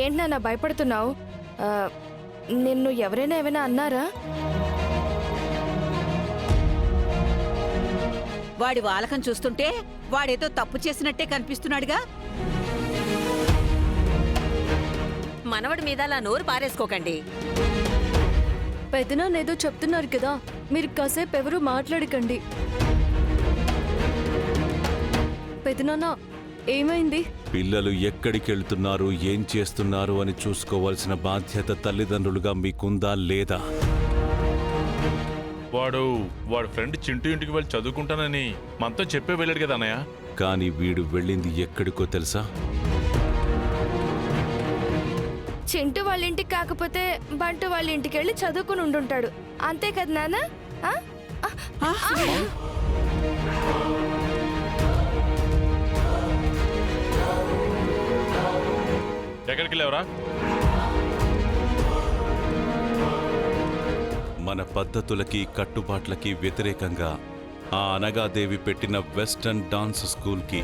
ఏంటి నాన్న భయపడుతున్నావు? నిన్ను ఎవరైనా ఏమైనా అన్నారా? వాడి వాలకం చూస్తుంటే వాడేదో తప్పు చేసినట్టే కనిపిస్తున్నాడుగా. మనవడి మీద అలా నోరు పారేసుకోకండి. పెదనాన్నేదో చెప్తున్నారు కదా, మీరు కాసేపు ఎవరు మాట్లాడకండి. పెదనాన్న ఏమైంది? పిల్లలు ఎక్కడికెళ్తున్నారు, ఏం చేస్తున్నారు అని చూసుకోవాల్సిన బాధ్యత తల్లిదండ్రులుగా మీకుందా లేదా? వాడు ఫ్రెండ్ చింటూ ఇంటికి వెళ్ళి చదువుకుంటానని మనతో చెప్పే వెళ్ళాడు కదా అన్నయ్య. కానీ వీడు వెళ్ళింది ఎక్కడికో తెలుసా? చింటూ వాళ్ళ ఇంటికి కాకపోతే బంటు వాళ్ళ ఇంటికి వెళ్ళి చదువుకుని ఉండుంటాడు. అంతే కదా నాన్న? ఎక్కడికి వెళ్ళావరా? మన పద్ధతులకి కట్టుబాట్లకి వ్యతిరేకంగా ఆ అనగాదేవి పెట్టిన వెస్టర్న్ డాన్స్ స్కూల్కి.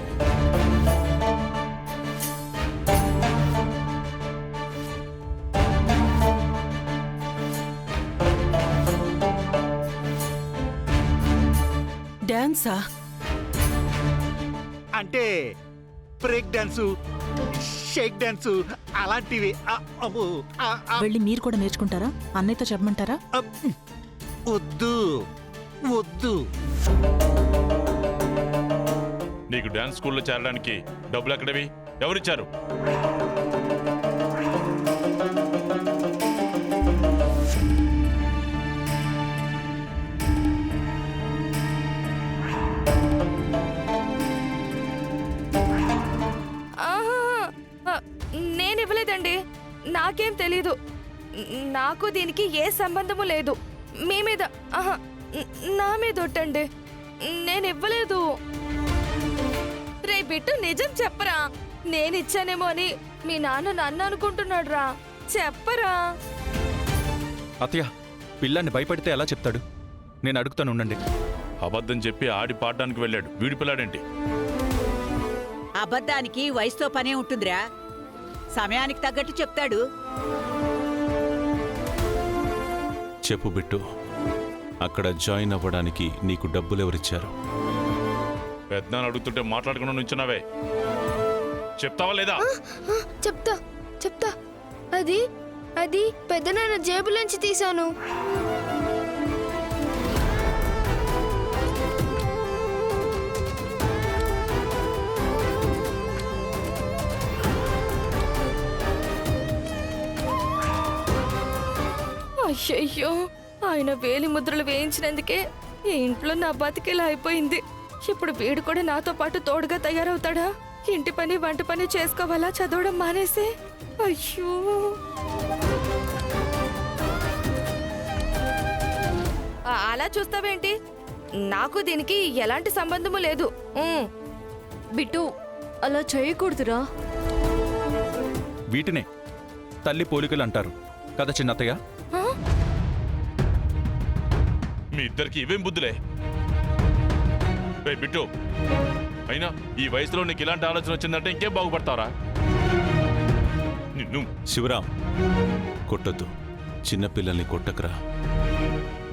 డాన్సా? అంటే బ్రేక్ డాన్సు, షేక్ డాన్సు అలాంటివి. వెళ్ళి మీరు కూడా నేర్చుకుంటారా? అన్నయ్యతో చెప్పమంటారా? వద్దు వద్దు. నీకు డాన్స్ స్కూల్లో చేరడానికి డబ్బులు ఎక్కడవి? ఎవరిచ్చారు? నేను ఇవ్వలేదండి. నాకేం తెలీదు. నాకు దీనికి ఏ సంబంధము లేదు. మీ మీద నా మీద ఒట్టండి. నేను ఇవ్వలేదు. రే బిట్టు, నిజం చెప్పరా? నేనిచ్చానేమో అని మీ నాన్న నన్ను అనుకుంటున్నాడు రా. చెప్పరా? అత్తయ్య, పిల్లాన్ని భయపడితే ఎలా చెప్తాడు? నేను అడుగుతాను, ఉండండి. అబద్ధం చెప్పి ఆడి పాడడానికి వెళ్ళాడు. వీడి పిల్లాడేంటి? అబద్ధానికి వయసుతో పనే ఉంటుందిరా. సమయానికి తగ్గట్టు చెప్తాడు. చెప్పు బిట్టు, అక్కడ జాయిన్ అవ్వడానికి నీకు డబ్బులెవరిచ్చారు? పెద్దనాన్ని అడుగుతుంటే మాట్లాడకుండా నుంచున్నావే, చెప్తావా లేదా? చెప్తా చెప్తా. అది పెద్దనాన్న జేబులోంచి తీశాను. అయ్యయ్యో, ఆయన వేలి ముద్రలు వేయించినందుకే ఈ ఇంట్లో నా బతికిలా అయిపోయింది. ఇప్పుడు వీడు కూడా నాతో పాటు తోడుగా తయారవుతాడా? ఇంటి పని వంట పని చేసుకోవాలా చదవడం మానేసి? అయ్యో, అలా చూస్తావేంటి? నాకు దీనికి ఎలాంటి సంబంధము లేదు. బిట్టు, అలా చేయకూడదురా. వీటినే తల్లి పోలికలు అంటారు కదా చిన్నత్తయ్య. మీ ఇద్దరికి ఇవేం బుద్ధులే? బిట్టు, అయినా ఈ వయసులో నీకు ఇలాంటి ఆలోచన వచ్చిందంటే ఇంకేం బాగుపడతావరా? నిన్ను. శివరాం, కొట్టొద్దు. చిన్నపిల్లల్ని కొట్టకరా.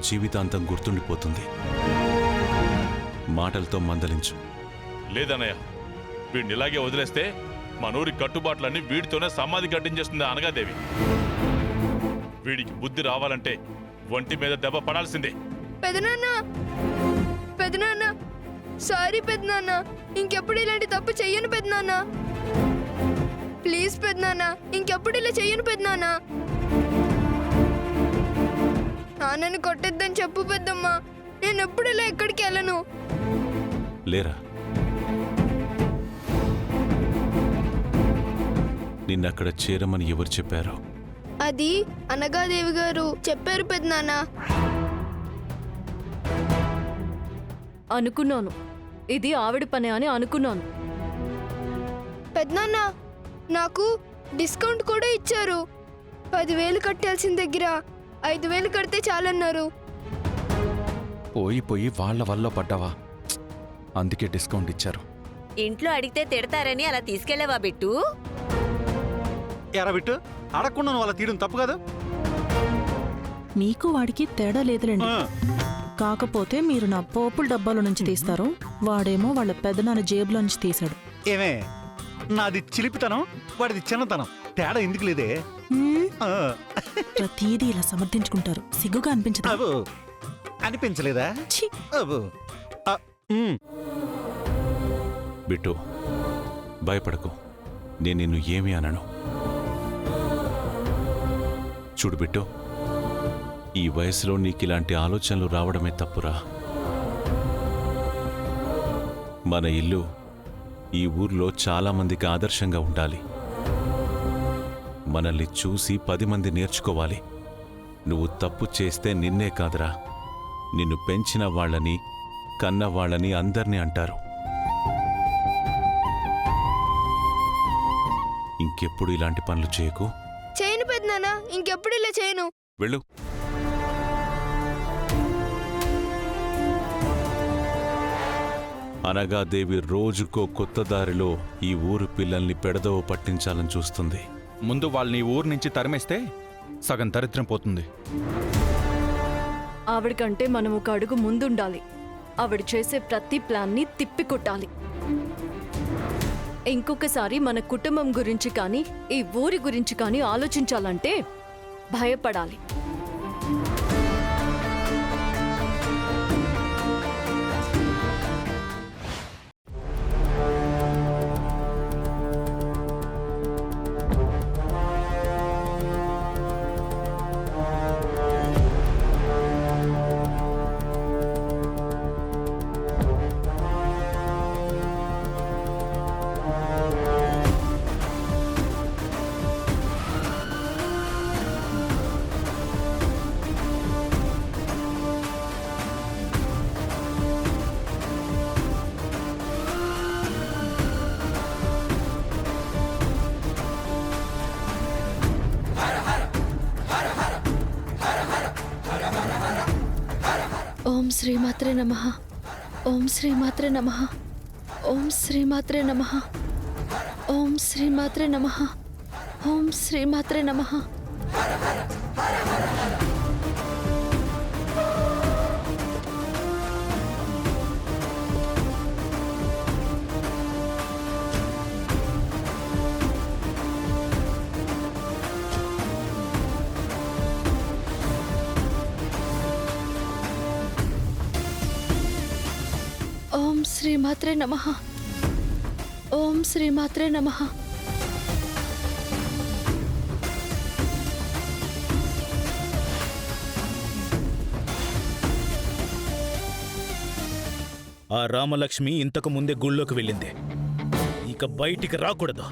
జీవితాంతం గుర్తుండిపోతుంది. మాటలతో మందలించు. లేదన్నయ్య, వీడిని ఇలాగే వదిలేస్తే మనూరి కట్టుబాట్లన్నీ వీడితోనే సమాధి కట్టించేస్తుంది అనగాదేవి. వీడికి బుద్ధి రావాలంటే ఒంటి మీద దెబ్బ పడాల్సిందే. పెదనాన్న సారీ పెదనాన్న. ఇంకెప్పుడు ఇలాంటి తప్పు చెయ్యను పెదనాన్న. ప్లీజ్ పెదనాన్న, ఇంకెప్పుడు ఇలా చెయ్యను పెదనాన్న. నాన్నని కొట్టొద్దని చెప్పు పెద్దమ్మా. నేను ఎప్పుడు ఇలా ఎక్కడికి వెళ్ళను. లేరా, నిన్నక్కడ చేరమని ఎవరు చెప్పారు? అది అనగాదేవి గారు చెప్పారు పెదనాన్న. అనుకున్నాను, ఇది ఆవిడ పని అని అనుకున్నాను. పెదనాన్న, నాకు డిస్కౌంట్ కూడా ఇచ్చారు. 10,000 కట్టాల్సిన దగ్గర 5,000 కడితే చాలన్నారు. పోయి పోయి వాళ్ళ వల్ల పడ్డావా? అందుకే డిస్కౌంట్ ఇచ్చారు. ఇంట్లో అడిగితే తిడతారని అలా తీసుకెళ్లావా బిట్టు? ఎరా బిట్టు అడగకుండా నువ్వు అలా తీయడం తప్పు కదా. మీకు వాడికి తేడా లేదులేండి. ఆ, కాకపోతే మీరు నా పోపుల డబ్బాలో నుంచి తీస్తారు, వాడేమో వాళ్ళ పెద్దనాన్న జేబులో నుంచి తీశాడు. ఏమే నాది చిలిపితనం, వాడిది చిన్నతనం. తేడా ఎందుకు లేదే? హ్మ్, ఆ, ప్రతీదీ ఇలా సమర్థించుకుంటారు. సిగ్గుగా అనిపించదా? అబ్బో అనిపించలేదా? ఛీ! అబ్బో ఆ, ఉమ్. బిట్టు భయపడకు, నేను నిన్ను ఏమీ అనను. చూడు బిట్టు, ఈ వయసులో నీకిలాంటి ఆలోచనలు రావడమే తప్పురా. మన ఇల్లు ఈ ఊర్లో చాలా మందికి ఆదర్శంగా ఉండాలి. మనల్ని చూసి 10 మంది నేర్చుకోవాలి. నువ్వు తప్పు చేస్తే నిన్నే కాదురా, నిన్ను పెంచిన వాళ్ళని, కన్న వాళ్ళని అందర్నీ అంటారు. ఇంకెప్పుడు ఇలాంటి పనులు చేయకు. చేయను పెద్దనాన్న, ఇంకెప్పుడు ఇలా చేయను. వెళ్ళు. అనగాదేవి రోజుకో కొత్త దారిలో ఈ ఊరు పిల్లల్ని పెడదవ పట్టించాలని చూస్తుంది. ముందు వాళ్ళని ఊరు నుంచి తరిమేస్తే సగం దరిద్రం పోతుంది. ఆవిడకంటే మనం ఒక అడుగు ముందుండాలి. ఆవిడ చేసే ప్రతి ప్లాన్ని తిప్పికొట్టాలి. ఇంకొకసారి మన కుటుంబం గురించి కానీ ఈ ఊరి గురించి కానీ ఆలోచించాలంటే భయపడాలి. ఓం శ్రీమాత్రే నమః. ఓం శ్రీమాత్రే నమః. ఓం శ్రీమాత్రే నమః. ఓం శ్రీమాత్రే నమః. ఓం శ్రీమాత్రే నమః. ఓం శ్రీమాత్రే నమః. ఓం శ్రీమాత్రే నమః. ఆ రామలక్ష్మి ఇంతకు ముందే గుళ్ళోకి వెళ్ళింది, ఇక బయటికి రాకూడదు.